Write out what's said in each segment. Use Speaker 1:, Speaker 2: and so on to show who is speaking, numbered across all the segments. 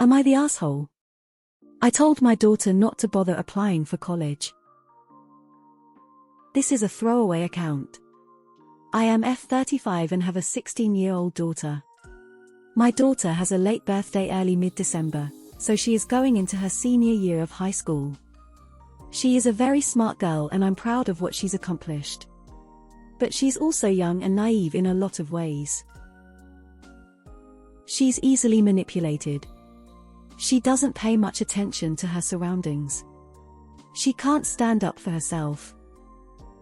Speaker 1: Am I the asshole? I told my daughter not to bother applying for college. This is a throwaway account. I am F35 and have a 16-year-old daughter. My daughter has a late birthday early mid-December, so she is going into her senior year of high school. She is a very smart girl and I'm proud of what she's accomplished. But she's also young and naive in a lot of ways. She's easily manipulated. She doesn't pay much attention to her surroundings. She can't stand up for herself.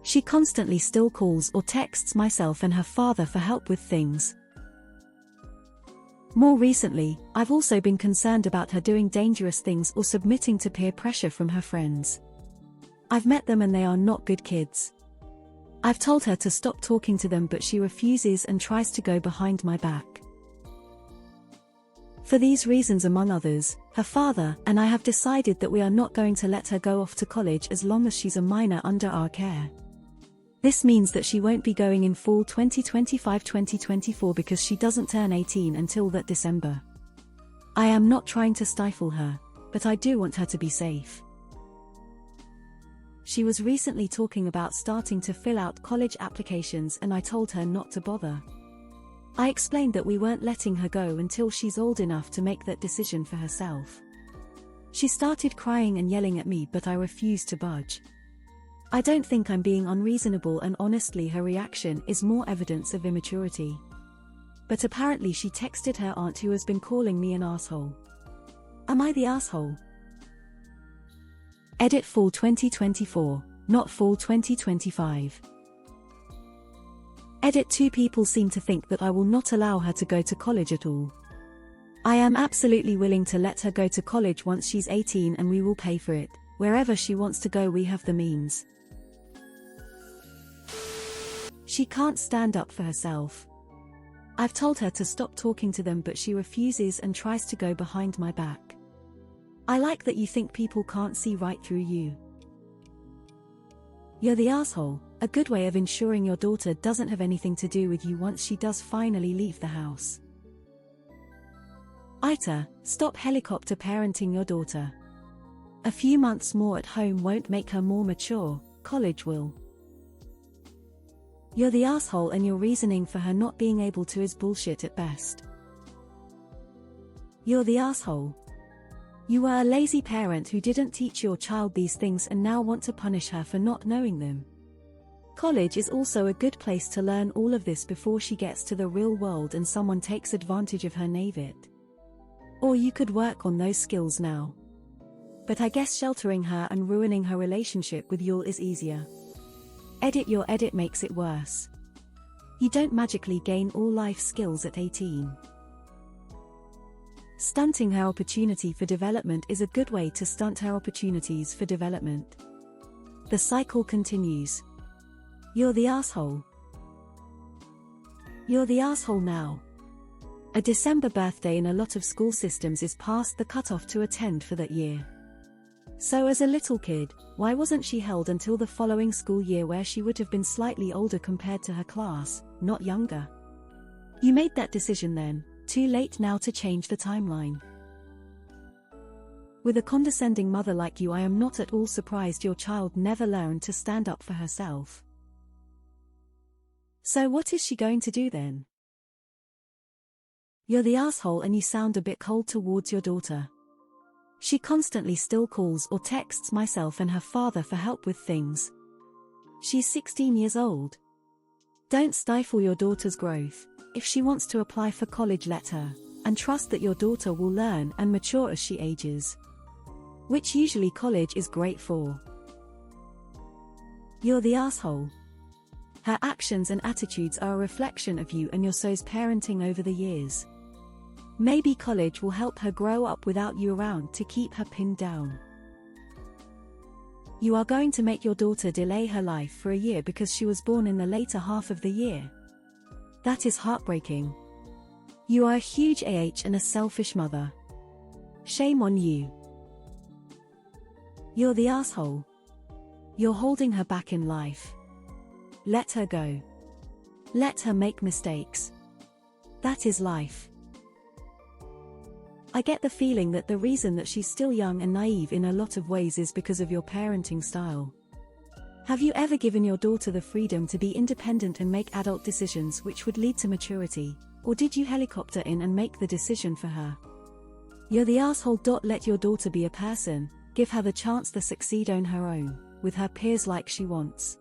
Speaker 1: She constantly still calls or texts myself and her father for help with things. More recently, I've also been concerned about her doing dangerous things or submitting to peer pressure from her friends. I've met them and they are not good kids. I've told her to stop talking to them but she refuses and tries to go behind my back. For these reasons among others, her father and I have decided that we are not going to let her go off to college as long as she's a minor under our care. This means that she won't be going in fall 2025-2024 because she doesn't turn 18 until that December. I am not trying to stifle her, but I do want her to be safe. She was recently talking about starting to fill out college applications and I told her not to bother. I explained that we weren't letting her go until she's old enough to make that decision for herself. She started crying and yelling at me but I refused to budge. I don't think I'm being unreasonable and honestly her reaction is more evidence of immaturity. But apparently she texted her aunt who has been calling me an asshole. Am I the asshole? Edit fall 2024, not fall 2025. Edit 2 people seem to think that I will not allow her to go to college at all. I am absolutely willing to let her go to college once she's 18 and we will pay for it. Wherever she wants to go we have the means. She can't stand up for herself. I've told her to stop talking to them but she refuses and tries to go behind my back. I like that you think people can't see right through you. You're the asshole, a good way of ensuring your daughter doesn't have anything to do with you once she does finally leave the house. AITA, stop helicopter parenting your daughter. A few months more at home won't make her more mature, college will. You're the asshole and your reasoning for her not being able to is bullshit at best. You're the asshole. You were a lazy parent who didn't teach your child these things and now want to punish her for not knowing them. College is also a good place to learn all of this before she gets to the real world and someone takes advantage of her naivete. Or you could work on those skills now. But I guess sheltering her and ruining her relationship with you is easier. Edit your edit makes it worse. You don't magically gain all life skills at 18. Stunting her opportunity for development is a good way to stunt her opportunities for development. The cycle continues. You're the asshole. You're the asshole now. A December birthday in a lot of school systems is past the cutoff to attend for that year. So as a little kid, why wasn't she held until the following school year where she would have been slightly older compared to her class, not younger? You made that decision then, too late now to change the timeline. With a condescending mother like you I am not at all surprised your child never learned to stand up for herself. So what is she going to do then? You're the asshole and you sound a bit cold towards your daughter. She constantly still calls or texts myself and her father for help with things. She's 16 years old. Don't stifle your daughter's growth. If she wants to apply for college, let her, and trust that your daughter will learn and mature as she ages. Which usually college is great for. You're the asshole. Her actions and attitudes are a reflection of you and your so's parenting over the years. Maybe college will help her grow up without you around to keep her pinned down. You are going to make your daughter delay her life for a year because she was born in the later half of the year. That is heartbreaking. You are a huge and a selfish mother. Shame on you. You're the asshole. You're holding her back in life. Let her go. Let her make mistakes. That is life. I get the feeling that the reason that she's still young and naive in a lot of ways is because of your parenting style. Have you ever given your daughter the freedom to be independent and make adult decisions which would lead to maturity, or did you helicopter in and make the decision for her? You're the asshole. Let your daughter be a person, give her the chance to succeed on her own, with her peers like she wants.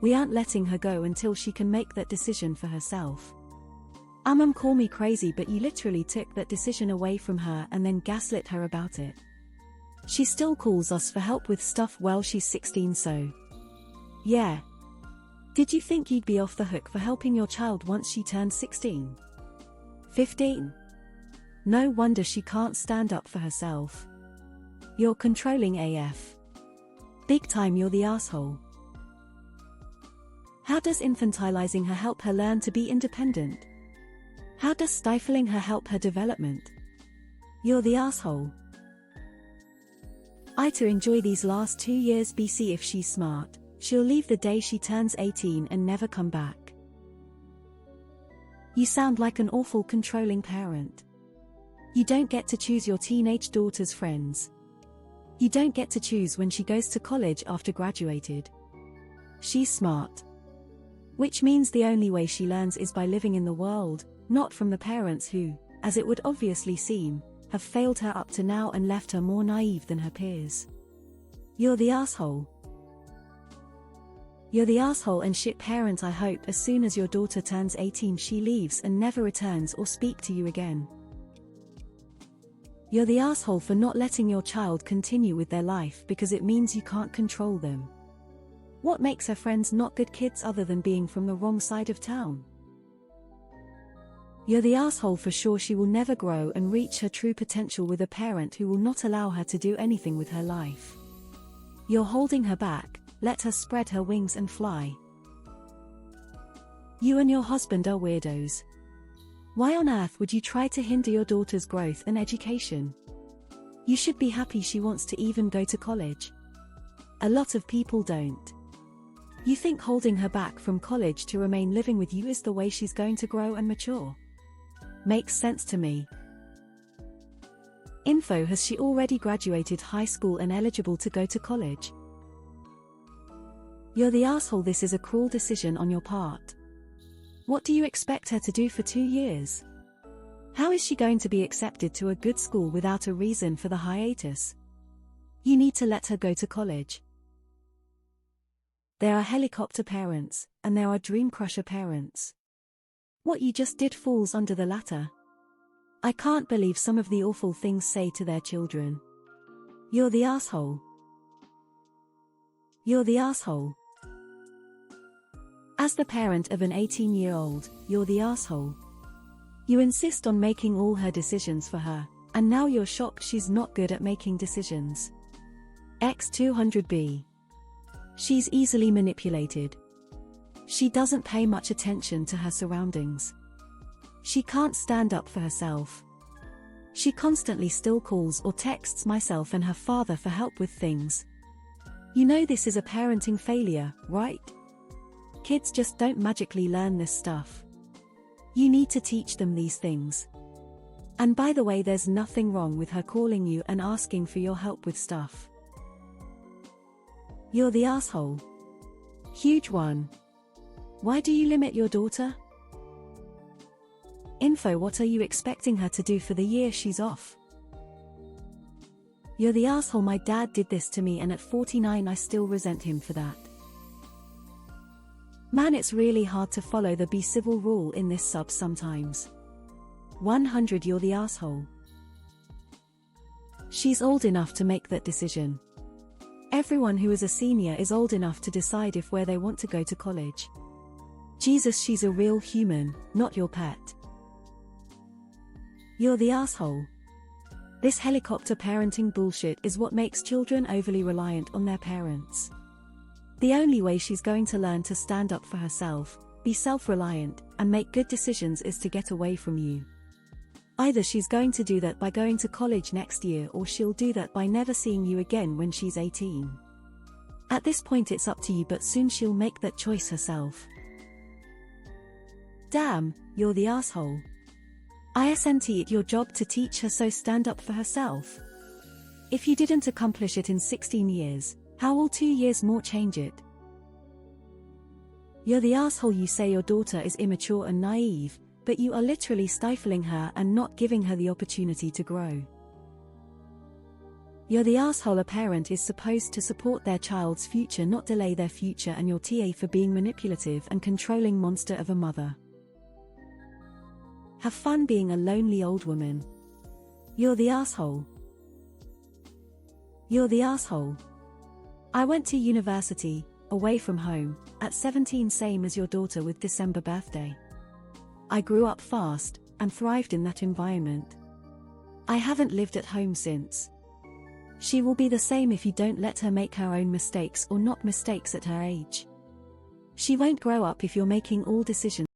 Speaker 1: We aren't letting her go until she can make that decision for herself. Call me crazy, but you literally took that decision away from her and then gaslit her about it. She still calls us for help with stuff while she's 16, so. Yeah. Did you think you'd be off the hook for helping your child once she turned 16? 15? No wonder she can't stand up for herself. You're controlling AF. Big time. You're the asshole. How does infantilizing her help her learn to be independent? How does stifling her help her development? You're the asshole. AITA enjoy these last 2 years BC. If she's smart, she'll leave the day she turns 18 and never come back. You sound like an awful controlling parent. You don't get to choose your teenage daughter's friends. You don't get to choose when she goes to college after graduated. She's smart. Which means the only way she learns is by living in the world, not from the parents who, as it would obviously seem, have failed her up to now and left her more naive than her peers. You're the asshole. You're the asshole and shit parent. I hope as soon as your daughter turns 18 she leaves and never returns or speak to you again. You're the asshole for not letting your child continue with their life because it means you can't control them. What makes her friends not good kids other than being from the wrong side of town? You're the asshole for sure. She will never grow and reach her true potential with a parent who will not allow her to do anything with her life. You're holding her back. Let her spread her wings and fly. You and your husband are weirdos. Why on earth would you try to hinder your daughter's growth and education? You should be happy she wants to even go to college. A lot of people don't. You think holding her back from college to remain living with you is the way she's going to grow and mature? Makes sense to me. Info: has she already graduated high school and eligible to go to college? You're the asshole. This is a cruel decision on your part. What do you expect her to do for 2 years? How is she going to be accepted to a good school without a reason for the hiatus? You need to let her go to college. There are helicopter parents, and there are dream crusher parents. What you just did falls under the latter. I can't believe some of the awful things say to their children. You're the asshole. You're the asshole. As the parent of an 18-year-old, you're the asshole. You insist on making all her decisions for her, and now you're shocked she's not good at making decisions. X200B. She's easily manipulated. She doesn't pay much attention to her surroundings. She can't stand up for herself. She constantly still calls or texts myself and her father for help with things. You know this is a parenting failure, right? Kids just don't magically learn this stuff. You need to teach them these things. And by the way, there's nothing wrong with her calling you and asking for your help with stuff. You're the asshole. Huge one. Why do you limit your daughter? Info: what are you expecting her to do for the year she's off? You're the asshole. My dad did this to me and at 49 I still resent him for that. Man, it's really hard to follow the be civil rule in this sub sometimes. 100. You're the asshole. She's old enough to make that decision. Everyone who is a senior is old enough to decide if where they want to go to college. Jesus, she's a real human, not your pet. You're the asshole. This helicopter parenting bullshit is what makes children overly reliant on their parents. The only way she's going to learn to stand up for herself, be self-reliant, and make good decisions is to get away from you. Either she's going to do that by going to college next year or she'll do that by never seeing you again when she's 18. At this point it's up to you, but soon she'll make that choice herself. Damn, you're the asshole. Isn't it your job to teach her, so stand up for herself? If you didn't accomplish it in 16 years, how will 2 years more change it? You're the asshole. You say your daughter is immature and naive, but you are literally stifling her and not giving her the opportunity to grow. You're the asshole. A parent is supposed to support their child's future, not delay their future, and you're TA for being manipulative and controlling monster of a mother. Have fun being a lonely old woman. You're the asshole. You're the asshole. I went to university, away from home, at 17, same as your daughter with December birthday. I grew up fast, and thrived in that environment. I haven't lived at home since. She will be the same if you don't let her make her own mistakes, or not mistakes at her age. She won't grow up if you're making all decisions